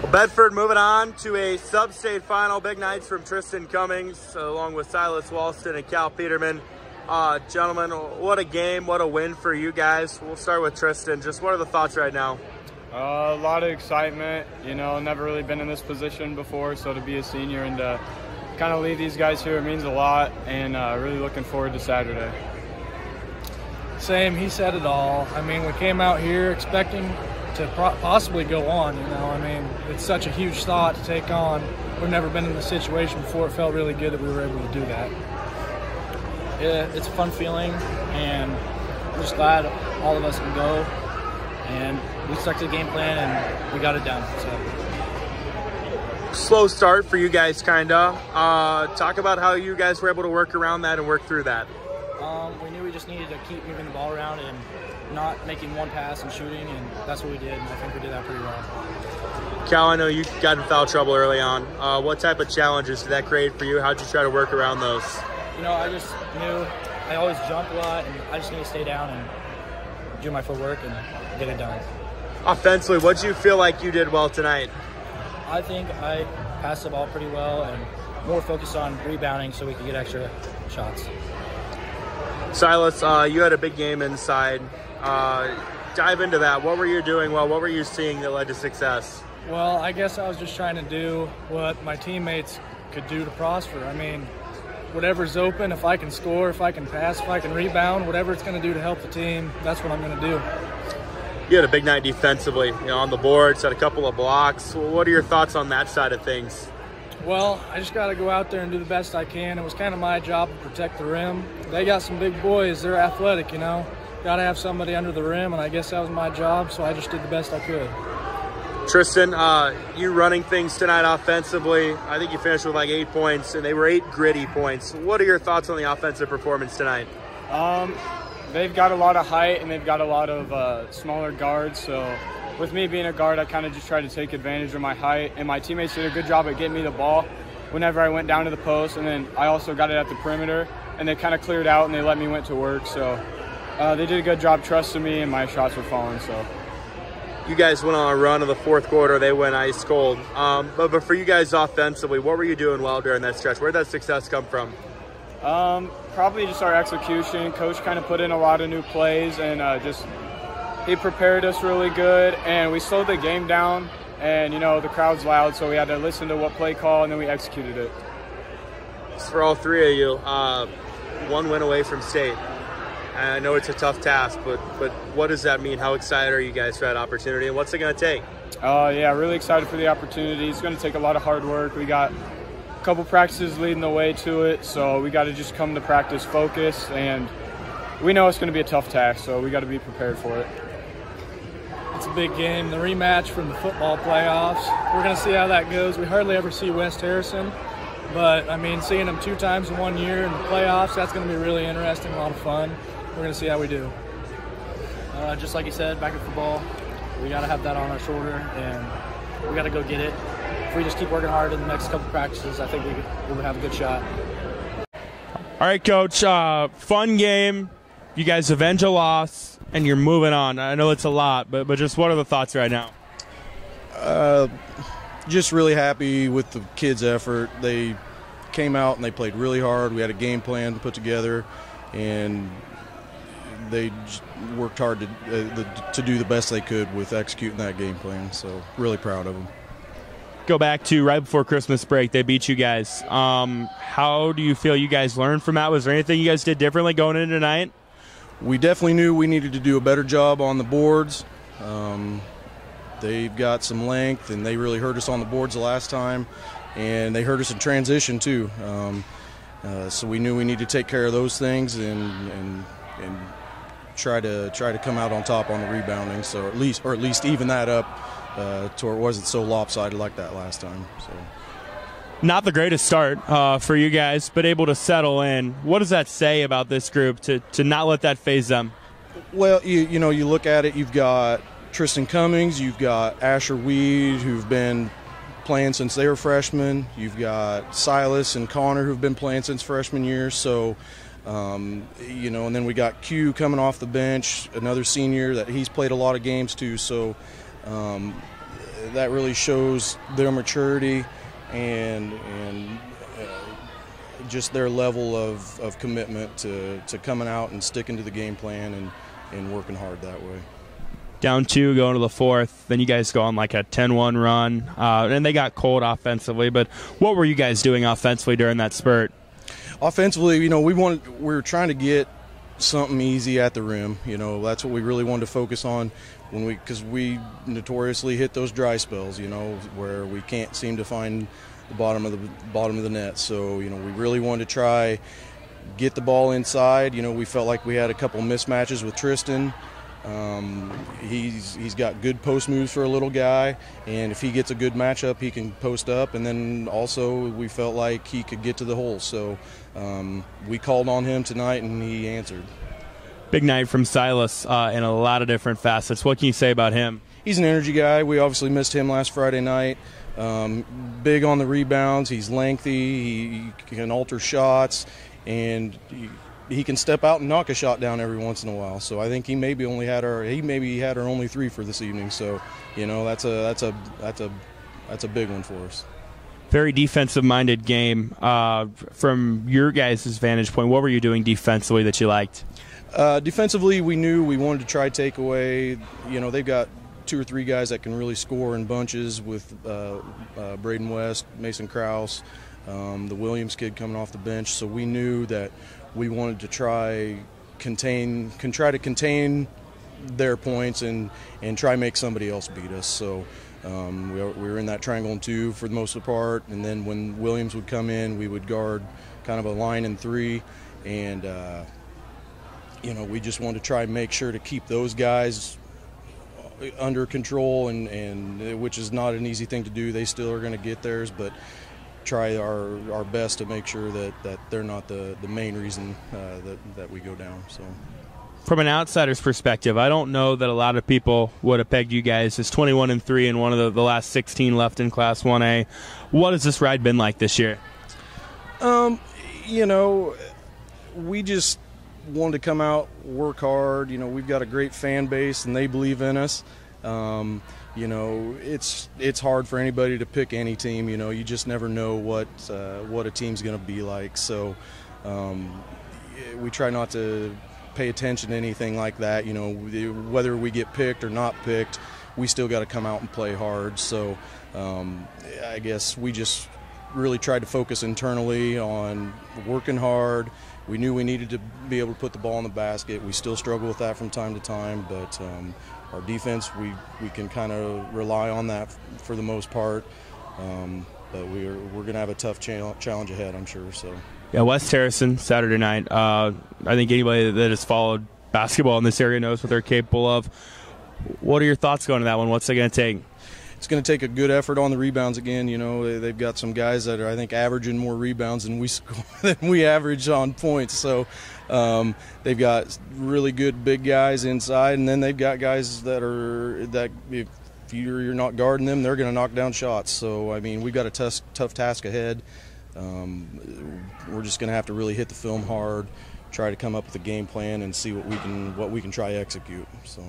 Well, Bedford moving on to a sub-state final. Big nights from Tristan Cummings, along with Silas Walston and Cal Peterman. Gentlemen, what a game, what a win for you guys. We'll start with Tristan. Just what are the thoughts right now? A lot of excitement. You know, never really been in this position before, so to be a senior and to kind of lead these guys here, it means a lot, and really looking forward to Saturday. Same, he said it all. I mean, we came out here expecting to possibly go on, you know. I mean, it's such a huge thought to take on. We've never been in this situation before. It felt really good that we were able to do that. Yeah, it's a fun feeling, and I'm just glad all of us can go. And we stuck to the game plan, and we got it done. So. Slow start for you guys, kinda. Talk about how you guys were able to work around that and work through that. We knew we just needed to keep moving the ball around and not making one pass and shooting, and that's what we did, and I think we did that pretty well. Cal, I know you got in foul trouble early on. What type of challenges did that create for you? How'd you try to work around those? You know, I just knew I always jump a lot, and I just need to stay down and do my footwork and get it done. Offensively, what did you feel like you did well tonight? I think I passed the ball pretty well and more focused on rebounding so we could get extra shots. Silas, you had a big game inside. Dive into that. What were you doing well? What were you seeing that led to success? Well, I guess I was just trying to do what my teammates could do to prosper. I mean, whatever's open, if I can score, if I can pass, if I can rebound, whatever it's going to do to help the team, that's what I'm going to do. You had a big night defensively, you know, on the boards, had a couple of blocks. What are your thoughts on that side of things? Well, I just got to go out there and do the best I can. It was kind of my job to protect the rim. They got some big boys. They're athletic, you know. Got to have somebody under the rim, and I guess that was my job, so I just did the best I could. Tristan, you running things tonight offensively. I think you finished with like 8 points, and they were 8 gritty points. What are your thoughts on the offensive performance tonight? They've got a lot of height, and they've got a lot of smaller guards, so with me being a guard, I kind of just tried to take advantage of my height, and my teammates did a good job at getting me the ball whenever I went down to the post, and then I also got it at the perimeter, and they kind of cleared out, and they let me went to work, so they did a good job trusting me, and my shots were falling. So you guys went on a run in the fourth quarter. They went ice cold. But for you guys offensively, what were you doing well during that stretch? Where did that success come from? Probably just our execution. Coach kind of put in a lot of new plays, and he prepared us really good, and we slowed the game down, and, you know, the crowd's loud, so we had to listen to what play call, and then we executed it. For all three of you, one win away from state. And I know it's a tough task, but what does that mean? How excited are you guys for that opportunity, and what's it going to take? Yeah, really excited for the opportunity. It's going to take a lot of hard work. We got a couple practices leading the way to it, so we got to just come to practice focused, and we know it's going to be a tough task, so we got to be prepared for it. It's a big game, the rematch from the football playoffs. We're going to see how that goes. We hardly ever see West Harrison, but, I mean, seeing them 2 times in 1 year in the playoffs, that's going to be really interesting, a lot of fun. We're going to see how we do. Just like you said, back at football, we got to have that on our shoulder, and we got to go get it. If we just keep working hard in the next couple practices, I think we would have a good shot. All right, Coach, fun game. You guys avenge a loss, and you're moving on. I know it's a lot, but just what are the thoughts right now? Just really happy with the kids' effort. They came out and they played really hard. We had a game plan to put together, and they just worked hard to do the best they could with executing that game plan. So really proud of them. Go back to right before Christmas break. They beat you guys. How do you feel you guys learned from that? Was there anything you guys did differently going into tonight? We definitely knew we needed to do a better job on the boards. They've got some length, and they really hurt us on the boards the last time, and they hurt us in transition too. So we knew we needed to take care of those things and try to come out on top on the rebounding. So at least even that up to where it wasn't so lopsided like that last time. So. Not the greatest start for you guys, but able to settle in. What does that say about this group to not let that phase them? Well, you know, you look at it, you've got Tristan Cummings, you've got Asher Weed, who've been playing since they were freshmen. You've got Silas and Connor, who've been playing since freshman year. So, you know, and then we got Q coming off the bench, another senior that he's played a lot of games too. So, that really shows their maturity and just their level of commitment to coming out and sticking to the game plan and working hard that way. Down 2 going to the 4th, then you guys go on like a 10-1 run, and they got cold offensively, but what were you guys doing offensively during that spurt? Offensively, you know, we were trying to get something easy at the rim. You know, that's what we really wanted to focus on because we notoriously hit those dry spells, you know, where we can't seem to find the bottom of the net. So, you know, we really wanted to try get the ball inside. You know, we felt like we had a couple mismatches with Tristan. He's got good post moves for a little guy, and if he gets a good matchup, he can post up. And then also we felt like he could get to the hole, so we called on him tonight, and he answered. Big night from Silas in a lot of different facets. What can you say about him? He's an energy guy. We obviously missed him last Friday night. Big on the rebounds. He's lengthy. He can alter shots, and he can step out and knock a shot down every once in a while. So I think he maybe had our only 3 for this evening. So, you know, that's a big one for us. Very defensive-minded game. From your guys' vantage point, what were you doing defensively that you liked? Defensively, we knew we wanted to try take away. You know, they've got 2 or 3 guys that can really score in bunches with Braden West, Mason Krause, the Williams kid coming off the bench. So we knew that we wanted to try to contain their points and try make somebody else beat us. So we were in that triangle and 2 for the most part, and then when Williams would come in, we would guard kind of a line and 3, and you know, we just wanted to try and make sure to keep those guys under control, and which is not an easy thing to do. They still are going to get theirs, but try our best to make sure that they're not the main reason that we go down. So, from an outsider's perspective, I don't know that a lot of people would have pegged you guys as 21-3 in one of the last 16 left in Class 1A. What has this ride been like this year? You know, we just wanted to come out, work hard. You know, we've got a great fan base, and they believe in us. You know, it's hard for anybody to pick any team. You know, you just never know what a team's going to be like. So we try not to pay attention to anything like that. You know, whether we get picked or not picked, we still got to come out and play hard. So I guess we just really tried to focus internally on working hard. We knew we needed to be able to put the ball in the basket. We still struggle with that from time to time, but our defense, we can kind of rely on that for the most part. But we're going to have a tough challenge ahead, I'm sure. So. Yeah, West Harrison, Saturday night. I think anybody that has followed basketball in this area knows what they're capable of. What are your thoughts going to that one? What's it going to take? It's going to take a good effort on the rebounds again. You know, they've got some guys that are, I think, averaging more rebounds than we average on points. So they've got really good big guys inside, and then they've got guys that if you're not guarding them, they're going to knock down shots. So I mean, we've got a tough task ahead. We're just going to have to really hit the film hard, try to come up with a game plan, and see what we can try to execute. So.